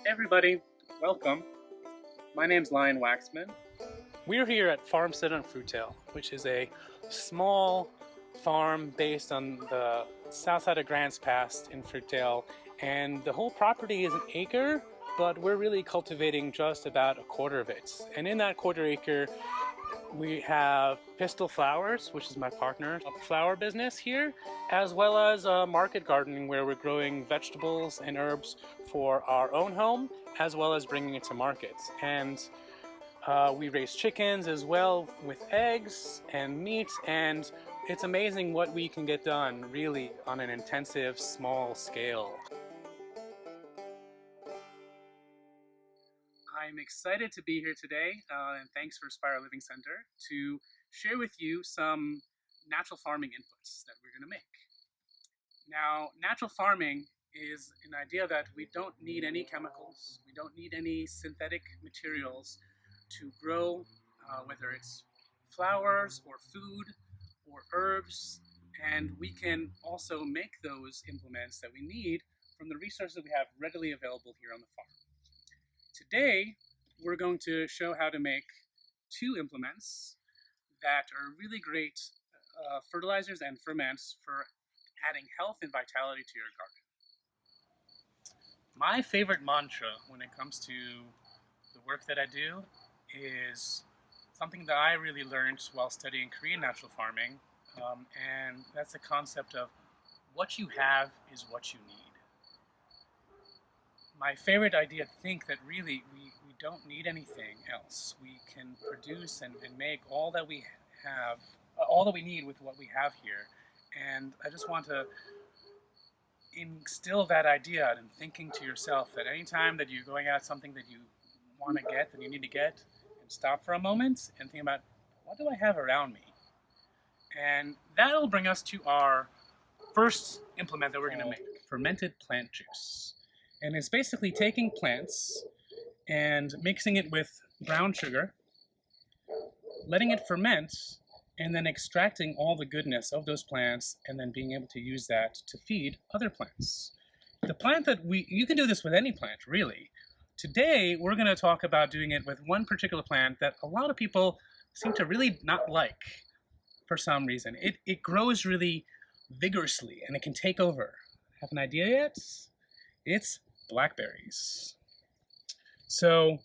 Hey everybody, welcome. My name's Waxman. We're here at Farmstead on Fruittail, which is a small farm based on the south side of Grants Pass in Fruittail, and the whole property is an acre, but we're really cultivating just about a quarter of it. And in that quarter acre, we have Pistil Flowers, which is my partner, a flower business here, as well as market gardening where we're growing vegetables and herbs for our own home, as well as bringing it to markets. And we raise chickens as well with eggs and meat, and it's amazing what we can get done really on an intensive, small scale. I'm excited to be here today, and thanks for Spire Living Center, to share with you some natural farming inputs that we're going to make. Now, natural farming is an idea that we don't need any chemicals, we don't need any synthetic materials to grow, whether it's flowers or food or herbs, and we can also make those implements that we need from the resources we have readily available here on the farm. Today, we're going to show how to make two implements that are really great fertilizers and ferments for adding health and vitality to your garden. My favorite mantra when it comes to the work that I do is something that I really learned while studying Korean natural farming, and that's the concept of what you have is what you need. My favorite idea to think that really we don't need anything else. We can produce and make all that we have, all that we need with what we have here. And I just want to instill that idea and thinking to yourself that anytime that you're going at something that you want to get, that you need to get, and stop for a moment and think about, what do I have around me? And that'll bring us to our first implement that we're going to make, fermented plant juice. And it's basically taking plants and mixing it with brown sugar, letting it ferment, and then extracting all the goodness of those plants, and then being able to use that to feed other plants. The plant that you can do this with any plant, really. Today, we're going to talk about doing it with one particular plant that a lot of people seem to really not like for some reason. It grows really vigorously, and it can take over. Have an idea yet? It's blackberries. So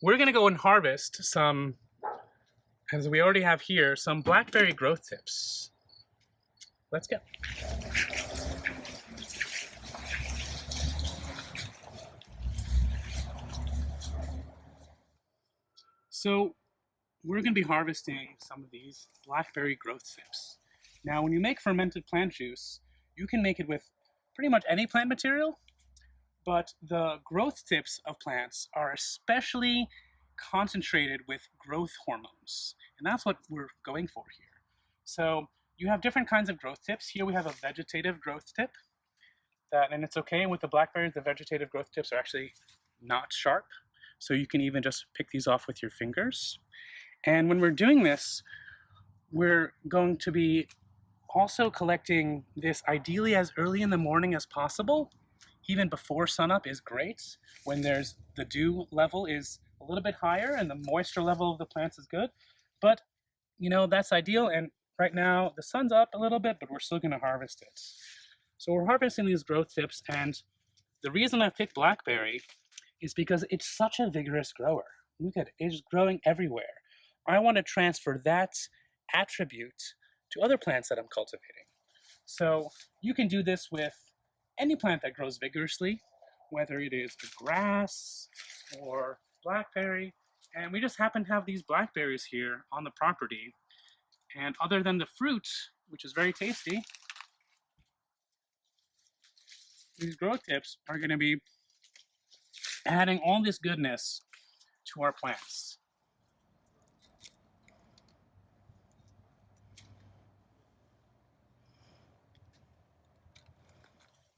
we're going to go and harvest some, as we already have here, some blackberry growth tips. Let's go. So we're going to be harvesting some of these blackberry growth tips. Now, when you make fermented plant juice, you can make it with pretty much any plant material, but the growth tips of plants are especially concentrated with growth hormones, and that's what we're going for here. So you have different kinds of growth tips. Here we have a vegetative growth tip, and it's okay with the blackberries, the vegetative growth tips are actually not sharp, so you can even just pick these off with your fingers. And when we're doing this, we're going to be also collecting this ideally as early in the morning as possible. Even before sunup is great, when the dew level is a little bit higher and the moisture level of the plants is good. But, that's ideal, and right now the sun's up a little bit, but we're still going to harvest it. So we're harvesting these growth tips, and the reason I picked blackberry is because it's such a vigorous grower. Look at it, it's growing everywhere. I want to transfer that attribute to other plants that I'm cultivating. So you can do this with any plant that grows vigorously, whether it is a grass or blackberry, and we just happen to have these blackberries here on the property. And other than the fruit, which is very tasty, these growth tips are going to be adding all this goodness to our plants.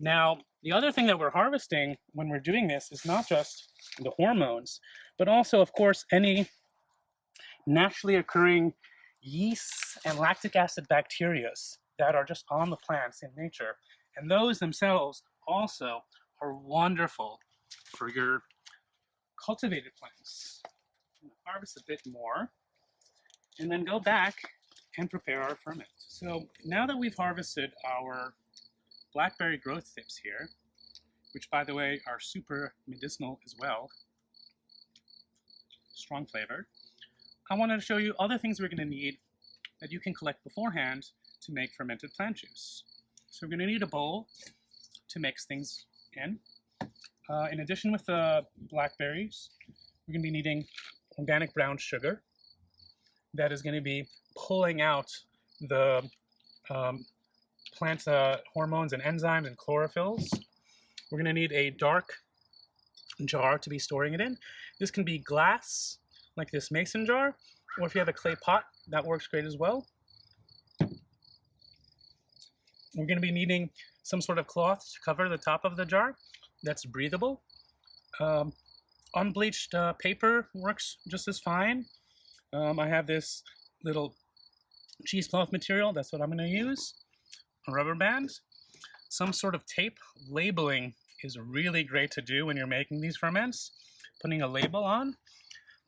Now, the other thing that we're harvesting when we're doing this is not just the hormones, but also, of course, any naturally occurring yeasts and lactic acid bacteria that are just on the plants in nature. And those themselves also are wonderful for your cultivated plants. I'm gonna harvest a bit more and then go back and prepare our ferment. So now that we've harvested our blackberry growth tips here, which by the way are super medicinal as well, strong flavored, I wanted to show you other things we're going to need that you can collect beforehand to make fermented plant juice. So we're going to need a bowl to mix things in. In addition with the blackberries, we're going to be needing organic brown sugar that is going to be pulling out the plant hormones and enzymes and chlorophylls. We're going to need a dark jar to be storing it in. This can be glass, like this mason jar, or if you have a clay pot, that works great as well. We're going to be needing some sort of cloth to cover the top of the jar that's breathable. Unbleached paper works just as fine. I have this little cheesecloth material, that's what I'm going to use. A rubber band. Some sort of tape. Labeling is really great to do when you're making these ferments. Putting a label on.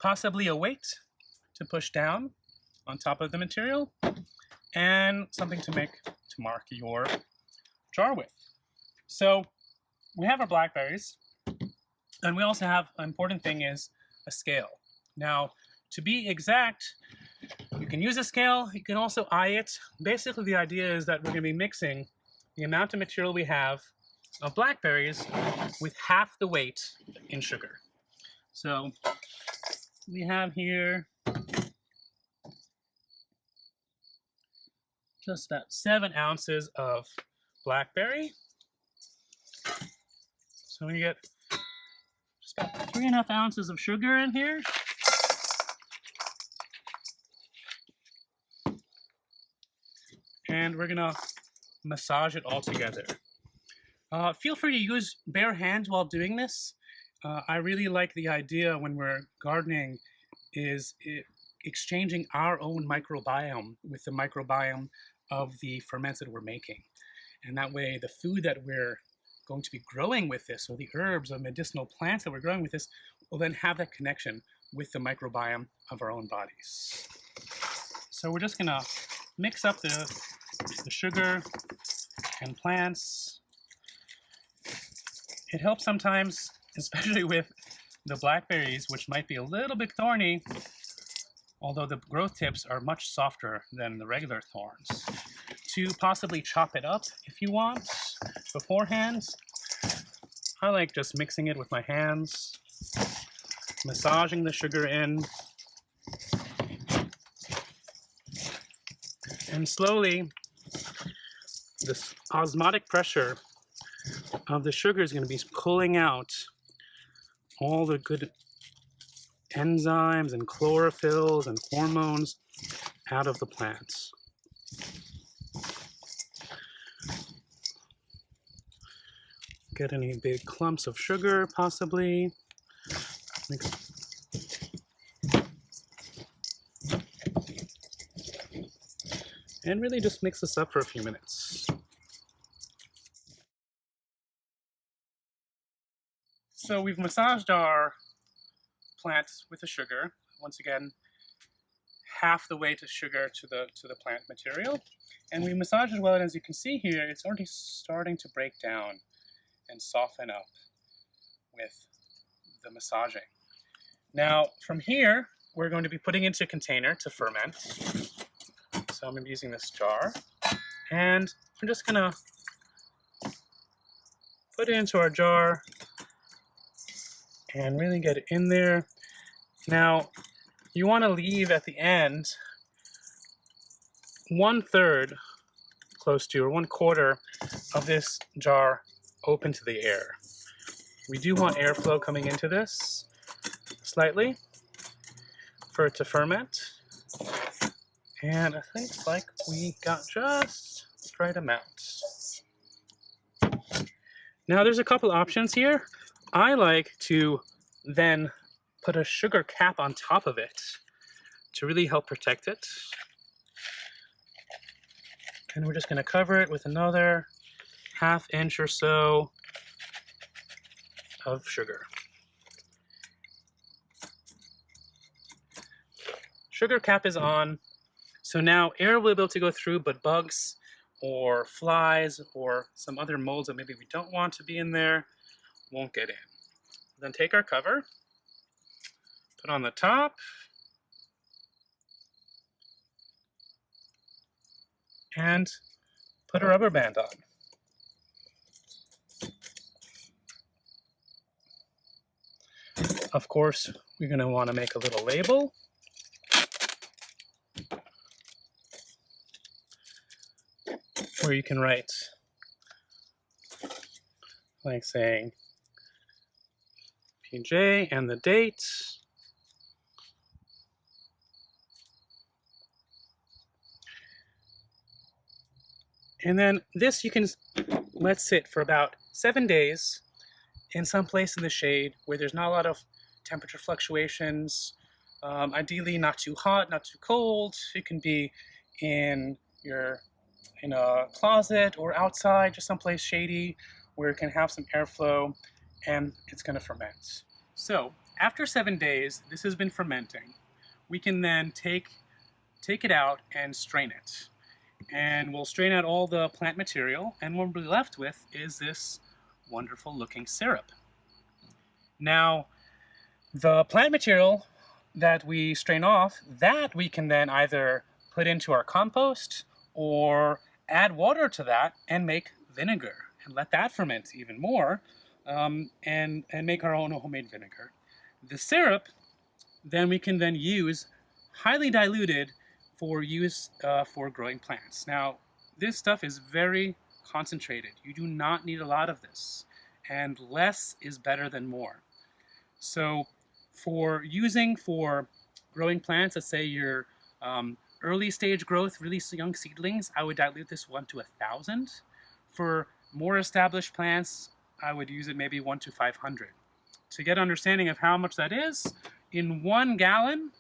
Possibly a weight to push down on top of the material. And something to mark your jar with. So we have our blackberries. And we also have, an important thing is a scale. Now, to be exact, you can use a scale, you can also eye it. Basically, the idea is that we're going to be mixing the amount of material we have of blackberries with half the weight in sugar. So we have here just about 7 ounces of blackberry. So we get just about 3.5 ounces of sugar in here. And we're gonna massage it all together. Feel free to use bare hands while doing this. I really like the idea when we're gardening is exchanging our own microbiome with the microbiome of the ferments that we're making. And that way the food that we're going to be growing with this, or the herbs or medicinal plants that we're growing with this, will then have that connection with the microbiome of our own bodies. So we're just gonna mix up the sugar and plants. It helps sometimes, especially with the blackberries, which might be a little bit thorny, although the growth tips are much softer than the regular thorns, to possibly chop it up if you want beforehand. I like just mixing it with my hands, massaging the sugar in, and slowly this osmotic pressure of the sugar is going to be pulling out all the good enzymes and chlorophylls and hormones out of the plants. Get any big clumps of sugar, possibly. And really just mix this up for a few minutes. So we've massaged our plants with the sugar. Once again, half the weight of sugar to the plant material. And we massaged it well, and as you can see here, it's already starting to break down and soften up with the massaging. Now, from here, we're going to be putting into a container to ferment. So I'm going to be using this jar. And we're just going to put it into our jar and really get it in there. Now, you want to leave at the end 1/3 close to, or 1/4 of this jar open to the air. We do want airflow coming into this slightly for it to ferment. And I think like we got just the right amount. Now there's a couple options here. I like to then put a sugar cap on top of it to really help protect it. And we're just going to cover it with another 1/2 inch or so of sugar. sugar cap is on. So now air will be able to go through, but bugs or flies or some other molds that maybe we don't want to be in there won't get in. Then take our cover, put on the top, and put a rubber band on. Of course, we're going to want to make a little label. Where you can write, like saying PJ and the date. And then this you can let sit for about 7 days in some place in the shade where there's not a lot of temperature fluctuations. Ideally not too hot, not too cold. It can be in a closet or outside, just someplace shady where it can have some airflow and it's going to ferment. So after 7 days, this has been fermenting. We can then take it out and strain it. And we'll strain out all the plant material, and what we'll be left with is this wonderful looking syrup. Now, the plant material that we strain off, that we can then either put into our compost or add water to that and make vinegar and let that ferment even more, and make our own homemade vinegar. The syrup, then we can then use highly diluted for use for growing plants. Now, this stuff is very concentrated. You do not need a lot of this, and less is better than more. So for growing plants, let's say your early stage growth, really young seedlings, I would dilute this 1 to 1,000. For more established plants, I would use it maybe 1 to 500. To get an understanding of how much that is, in 1 gallon,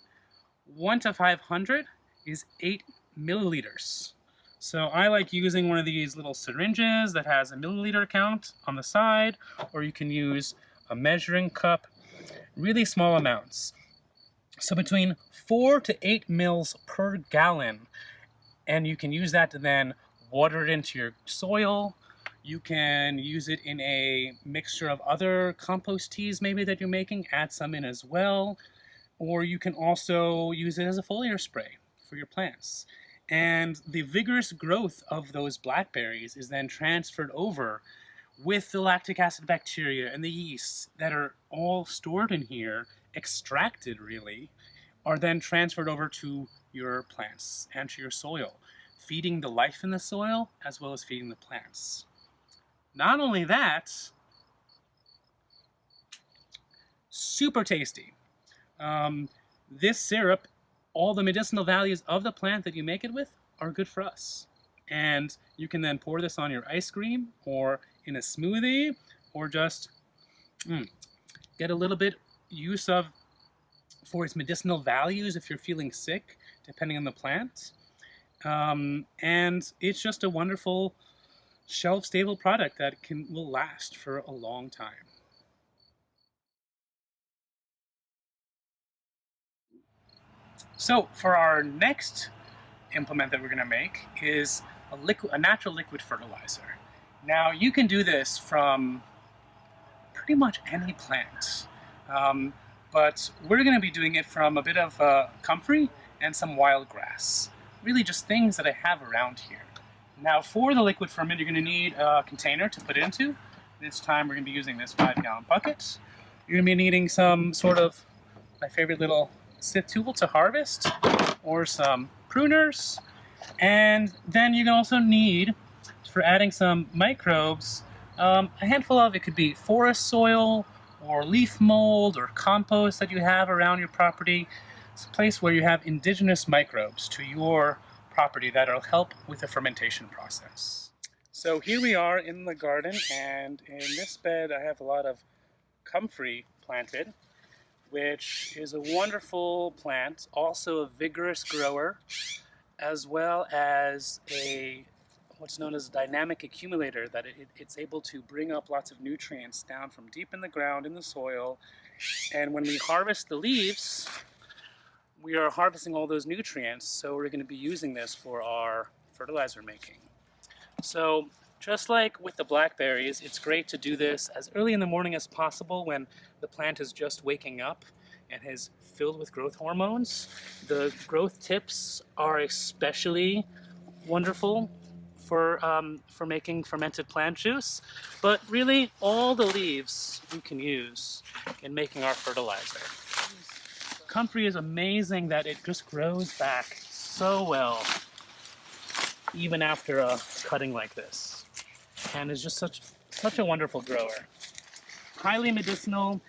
1 to 500 is 8 milliliters. So I like using one of these little syringes that has a milliliter count on the side, or you can use a measuring cup, really small amounts. So between 4 to 8 mils per gallon, and you can use that to then water it into your soil. You can use it in a mixture of other compost teas maybe that you're making, add some in as well, or you can also use it as a foliar spray for your plants. And the vigorous growth of those blackberries is then transferred over with the lactic acid bacteria and the yeasts that are all stored in here, extracted really, are then transferred over to your plants and to your soil, feeding the life in the soil as well as feeding the plants. Not only that, super tasty. This syrup, all the medicinal values of the plant that you make it with are good for us. And you can then pour this on your ice cream or in a smoothie, or just get a little bit use of for its medicinal values if you're feeling sick, depending on the plant. And it's just a wonderful shelf-stable product that will last for a long time. So for our next implement that we're going to make is a natural liquid fertilizer. Now you can do this from pretty much any plant, but we're going to be doing it from a bit of comfrey and some wild grass. Really just things that I have around here. Now for the liquid ferment, you're going to need a container to put it into. This time we're going to be using this 5-gallon bucket. You're going to be needing some sort of, my favorite little sieve tool to harvest, or some pruners. And then you also need, for adding some microbes, a handful of, it could be forest soil or leaf mold or compost that you have around your property. It's a place where you have indigenous microbes to your property that will help with the fermentation process. So here we are in the garden, and in this bed I have a lot of comfrey planted, which is a wonderful plant, also a vigorous grower, as well as what's known as a dynamic accumulator, that it's able to bring up lots of nutrients down from deep in the ground in the soil. And when we harvest the leaves, we are harvesting all those nutrients, so we're going to be using this for our fertilizer making. So just like with the blackberries, it's great to do this as early in the morning as possible when the plant is just waking up and is filled with growth hormones. The growth tips are especially wonderful for making fermented plant juice, but really all the leaves you can use in making our fertilizer. Comfrey is amazing that it just grows back so well even after a cutting like this, and is just such a wonderful grower. Highly medicinal.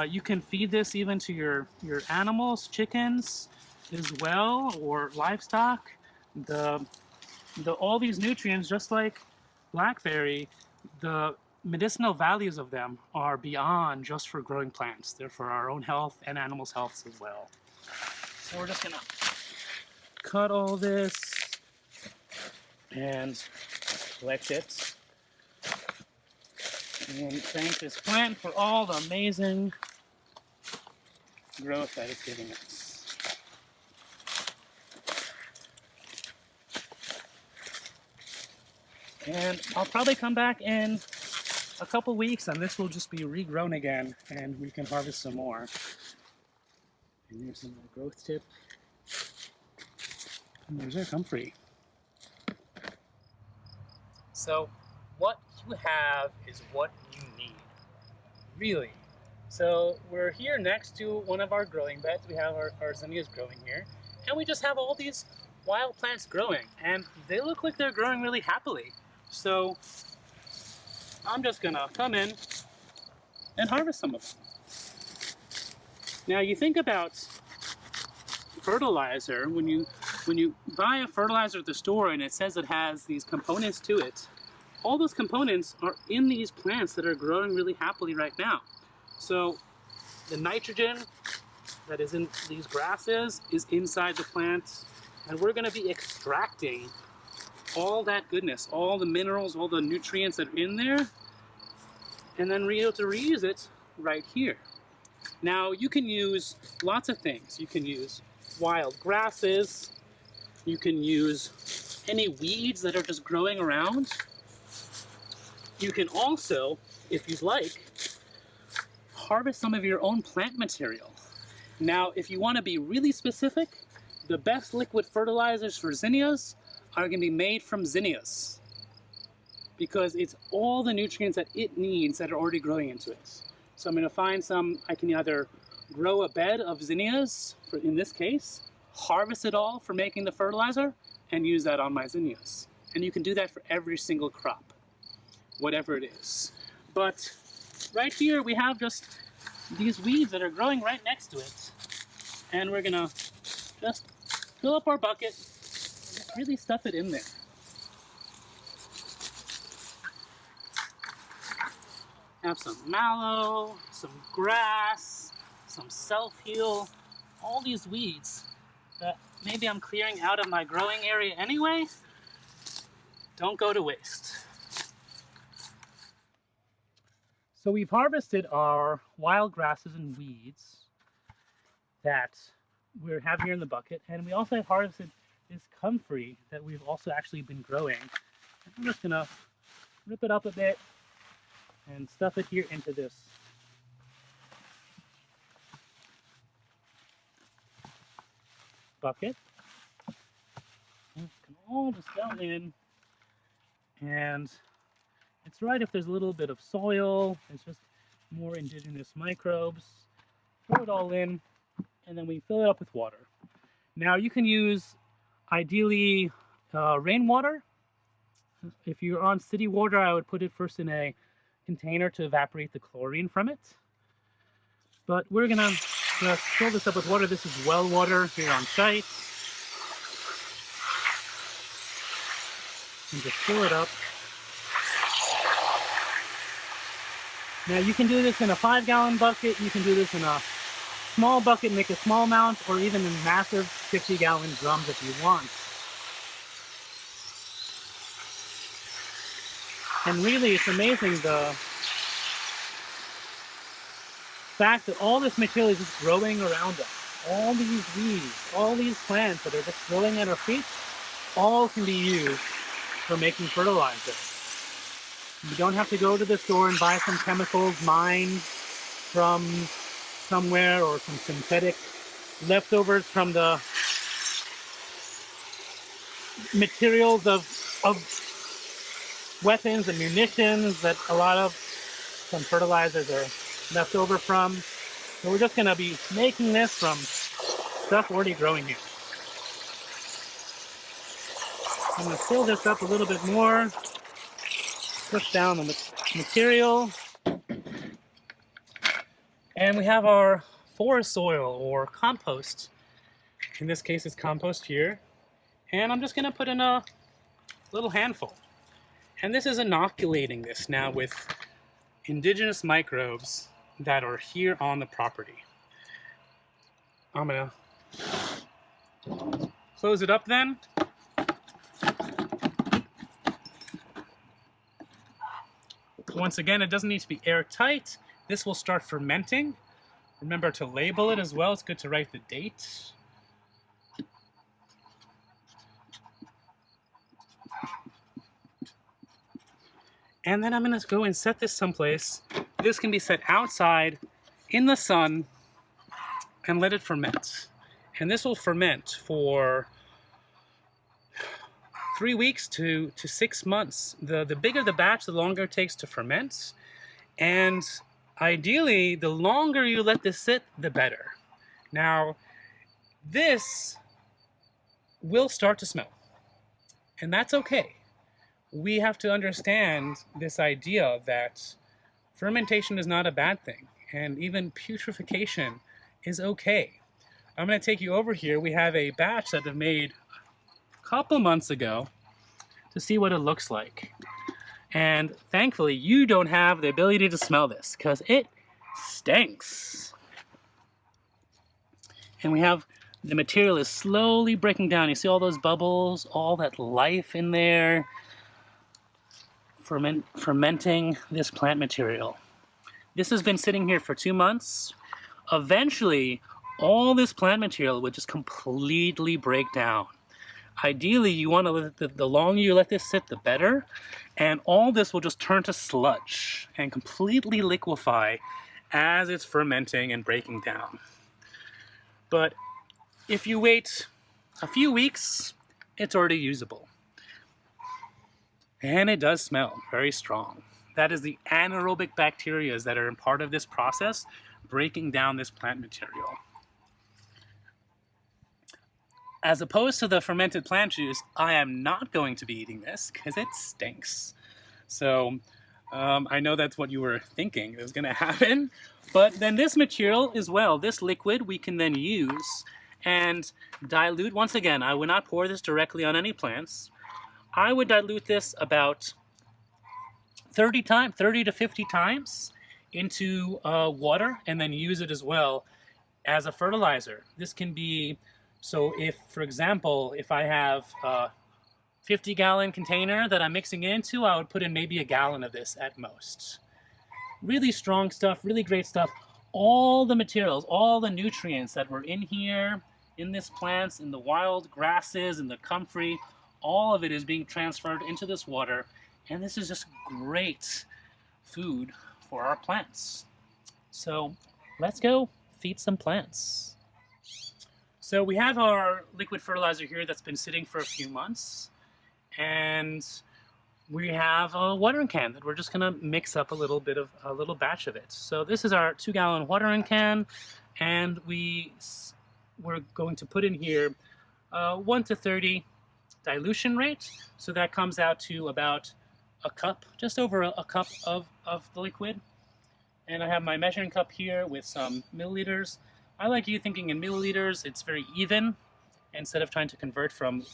You can feed this even to your animals, chickens as well, or livestock. All these nutrients, just like blackberry, the medicinal values of them are beyond just for growing plants. They're for our own health and animals' health as well. So we're just gonna cut all this and collect it. And thank this plant for all the amazing growth that it's giving us. And I'll probably come back in a couple weeks and this will just be regrown again and we can harvest some more. And here's some more growth tip. And there's our comfrey. So what you have is what you need, really. So we're here next to one of our growing beds. We have our zinnias growing here, and we just have all these wild plants growing, and they look like they're growing really happily. So I'm just gonna come in and harvest some of them. Now you think about fertilizer, when you buy a fertilizer at the store and it says it has these components to it, all those components are in these plants that are growing really happily right now. So the nitrogen that is in these grasses is inside the plant, and we're going to be extracting all that goodness, all the minerals, all the nutrients that are in there, and then be able to reuse it right here. Now you can use lots of things. You can use wild grasses, you can use any weeds that are just growing around. You can also, if you'd like, harvest some of your own plant material. Now, if you want to be really specific, the best liquid fertilizers for zinnias are going to be made from zinnias, because it's all the nutrients that it needs that are already growing into it. So I'm going to find some. I can either grow a bed of zinnias, in this case, harvest it all for making the fertilizer, and use that on my zinnias. And you can do that for every single crop, whatever it is. But right here we have just these weeds that are growing right next to it, and we're gonna just fill up our bucket and really stuff it in there. Have some mallow, some grass, some self-heal, all these weeds that maybe I'm clearing out of my growing area anyway, don't go to waste. So we've harvested our wild grasses and weeds that we have here in the bucket, and we also have harvested this comfrey that we've also actually been growing. And I'm just gonna rip it up a bit and stuff it here into this bucket. And it can all just go in, and it's right if there's a little bit of soil, it's just more indigenous microbes. Throw it all in, and then we fill it up with water. Now you can use, ideally, rainwater. If you're on city water, I would put it first in a container to evaporate the chlorine from it. But we're gonna just fill this up with water. This is well water here on site. And just fill it up. Now you can do this in a 5-gallon bucket, you can do this in a small bucket, make a small amount, or even in massive 50-gallon drums if you want. And really, it's amazing the fact that all this material is just growing around us. all these weeds, all these plants that are just growing at our feet, all can be used for making fertilizer. You don't have to go to the store and buy some chemicals mined from somewhere or some synthetic leftovers from the materials of weapons and munitions that a lot of some fertilizers are left over from. So we're just going to be making this from stuff already growing here. I'm going to fill this up a little bit more, push down the material, and we have our forest soil or compost. In this case, it's compost here, and I'm just going to put in a little handful. And this is inoculating this now with indigenous microbes that are here on the property. I'm going to close it up then. Once again, it doesn't need to be airtight. This will start fermenting. Remember to label it as well. It's good to write the date. And then I'm going to go and set this someplace. This can be set outside in the sun and let it ferment. And this will ferment for 3 weeks to 6 months. The bigger the batch, the longer it takes to ferment. And ideally, the longer you let this sit, the better. Now, this will start to smell. And that's okay. We have to understand this idea that fermentation is not a bad thing, and even putrefaction is okay. I'm going to take you over here. We have a batch that I made a couple months ago to see what it looks like. And thankfully, you don't have the ability to smell this because it stinks. And we have the material is slowly breaking down. You see all those bubbles, all that life in there. Fermenting this plant material. This has been sitting here for 2 months. Eventually, all this plant material would just completely break down. Ideally, you want to let the longer you let this sit, the better. And all this will just turn to sludge and completely liquefy as it's fermenting and breaking down. But if you wait a few weeks, it's already usable. And it does smell very strong. That is the anaerobic bacteria that are part of this process, breaking down this plant material. As opposed to the fermented plant juice, I am not going to be eating this because it stinks. So I know that's what you were thinking is going to happen. But then this material as well, this liquid, we can then use and dilute. Once again, I would not pour this directly on any plants. I would dilute this about 30 to 50 times into water and then use it as well as a fertilizer. This can be, so if, for example, if I have a 50-gallon container that I'm mixing into, I would put in maybe a gallon of this at most. Really strong stuff, really great stuff. All the materials, all the nutrients that were in here, in this plants, in the wild grasses, in the comfrey, all of it is being transferred into this water, and this is just great food for our plants. So let's go feed some plants. So we have our liquid fertilizer here that's been sitting for a few months, and we have a watering can that we're just gonna mix up a little batch of it. So this is our 2-gallon watering can, and we're going to put in here 1 to 30 dilution rate, so that comes out to about a cup, just over a cup of the liquid. And I have my measuring cup here with some milliliters. I like you thinking in milliliters. It's very even instead of trying to convert from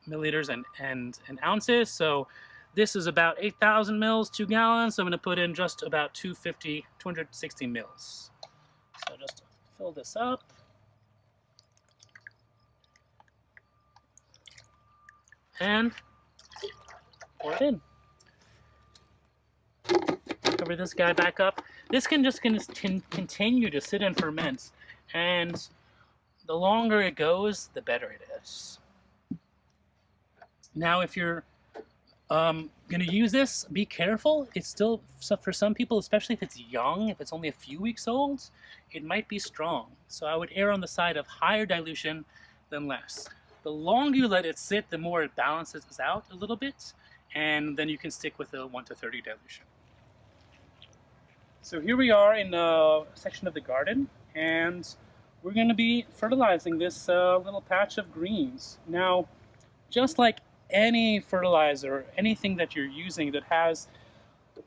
milliliters and ounces. So this is about 8,000 mils, 2 gallons. So I'm going to put in just about 260 mils. So just fill this up. And pour it in. Cover this guy back up. this can just continue to sit and ferment, and the longer it goes, the better it is. Now, if you're going to use this, be careful. It's still, for some people, especially if it's young, if it's only a few weeks old, it might be strong. So I would err on the side of higher dilution than less. The longer you let it sit, the more it balances out a little bit, and then you can stick with a 1:30 dilution. So here we are in a section of the garden, and we're going to be fertilizing this little patch of greens. Now, just like any fertilizer, anything that you're using that has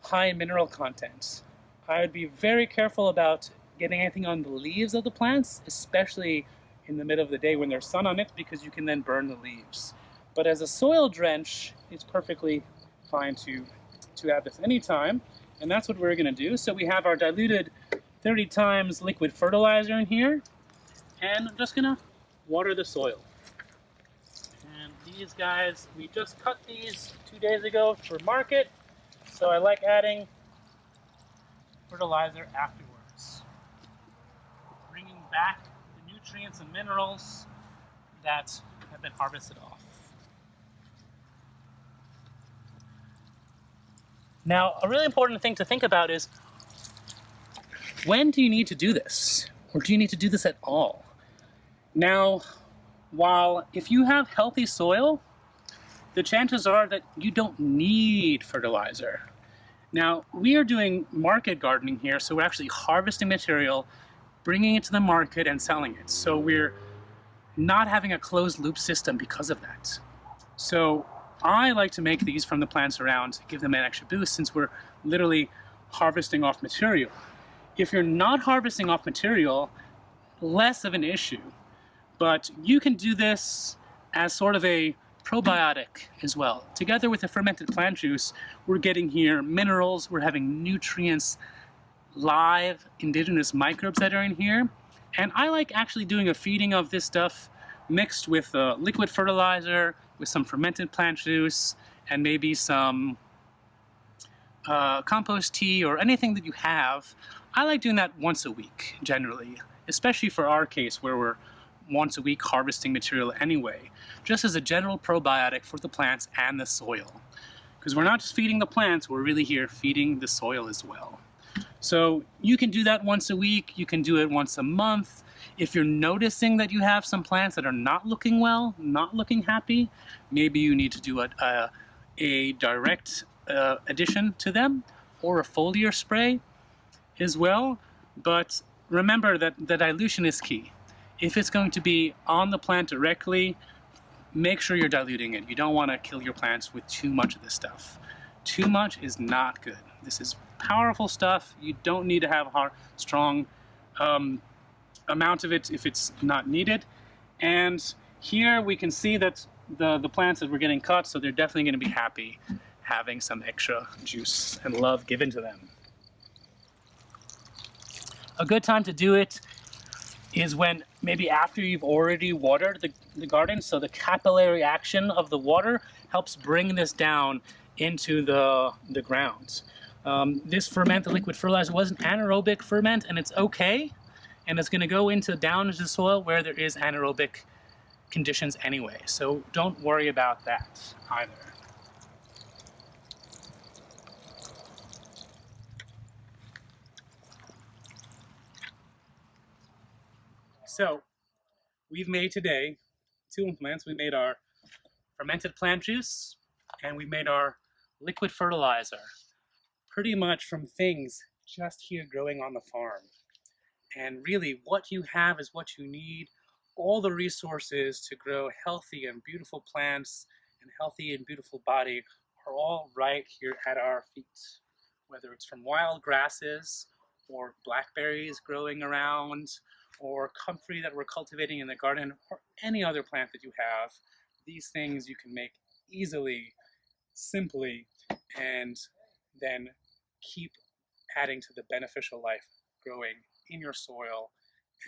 high mineral content, I would be very careful about getting anything on the leaves of the plants, especially in the middle of the day when there's sun on it, because you can then burn the leaves. But as a soil drench, it's perfectly fine to add this anytime, and that's what we're going to do. So we have our diluted 30 times liquid fertilizer in here, and I'm just going to water the soil. These guys, we just cut these 2 days ago for market, so I like adding fertilizer afterwards, bringing back the nutrients and minerals that have been harvested off. Now, a really important thing to think about is, when do you need to do this? Or do you need to do this at all? Now, while if you have healthy soil, the chances are that you don't need fertilizer. Now, we are doing market gardening here, so we're actually harvesting material, bringing it to the market and selling it. So we're not having a closed loop system because of that. So I like to make these from the plants around, give them an extra boost, since we're literally harvesting off material. If you're not harvesting off material, less of an issue. But you can do this as sort of a probiotic as well. Together with the fermented plant juice, we're getting here minerals, we're having nutrients, live indigenous microbes that are in here. And I like actually doing a feeding of this stuff mixed with liquid fertilizer, with some fermented plant juice, and maybe some compost tea or anything that you have. I like doing that once a week, generally, especially for our case where we're once a week harvesting material anyway, just as a general probiotic for the plants and the soil. Because we're not just feeding the plants, we're really here feeding the soil as well. So you can do that once a week, you can do it once a month. If you're noticing that you have some plants that are not looking well, not looking happy, maybe you need to do a direct addition to them, or a foliar spray as well. But remember that the dilution is key. If it's going to be on the plant directly, make sure you're diluting it. You don't want to kill your plants with too much of this stuff. Too much is not good. This is powerful stuff. You don't need to have a strong amount of it if it's not needed. And here we can see that the plants that we're getting cut, so they're definitely going to be happy having some extra juice and love given to them. A good time to do it is when maybe after you've already watered the garden, so the capillary action of the water helps bring this down into the ground. This fermented liquid fertilizer was an anaerobic ferment, and it's okay, and it's going to go down into the soil where there is anaerobic conditions anyway, so don't worry about that either. So we've made today 2 implements. We made our fermented plant juice, and we made our liquid fertilizer, pretty much from things just here growing on the farm. And really, what you have is what you need. All the resources to grow healthy and beautiful plants and healthy and beautiful body are all right here at our feet. Whether it's from wild grasses, or blackberries growing around, or comfrey that we're cultivating in the garden, or any other plant that you have, these things you can make easily, simply, and then keep adding to the beneficial life growing in your soil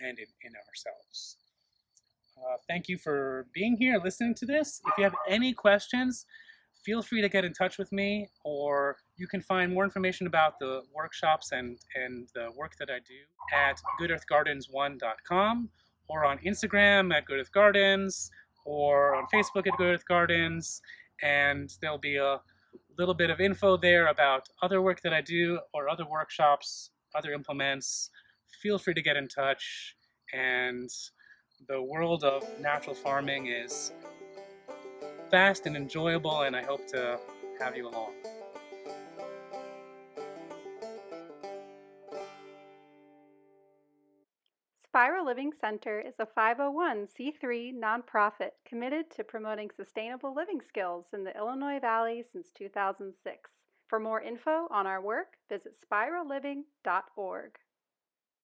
and in ourselves. Thank you for being here, listening to this. If you have any questions, feel free to get in touch with me, or you can find more information about the workshops and the work that I do at goodearthgardens1.com, or on Instagram at Good Earth Gardens, or on Facebook at Good Earth Gardens. And there'll be a little bit of info there about other work that I do, or other workshops, other implements. Feel free to get in touch. And the world of natural farming is fast and enjoyable, and I hope to have you along. Spiral Living Center is a 501c3 nonprofit committed to promoting sustainable living skills in the Illinois Valley since 2006. For more info on our work, visit spiralliving.org.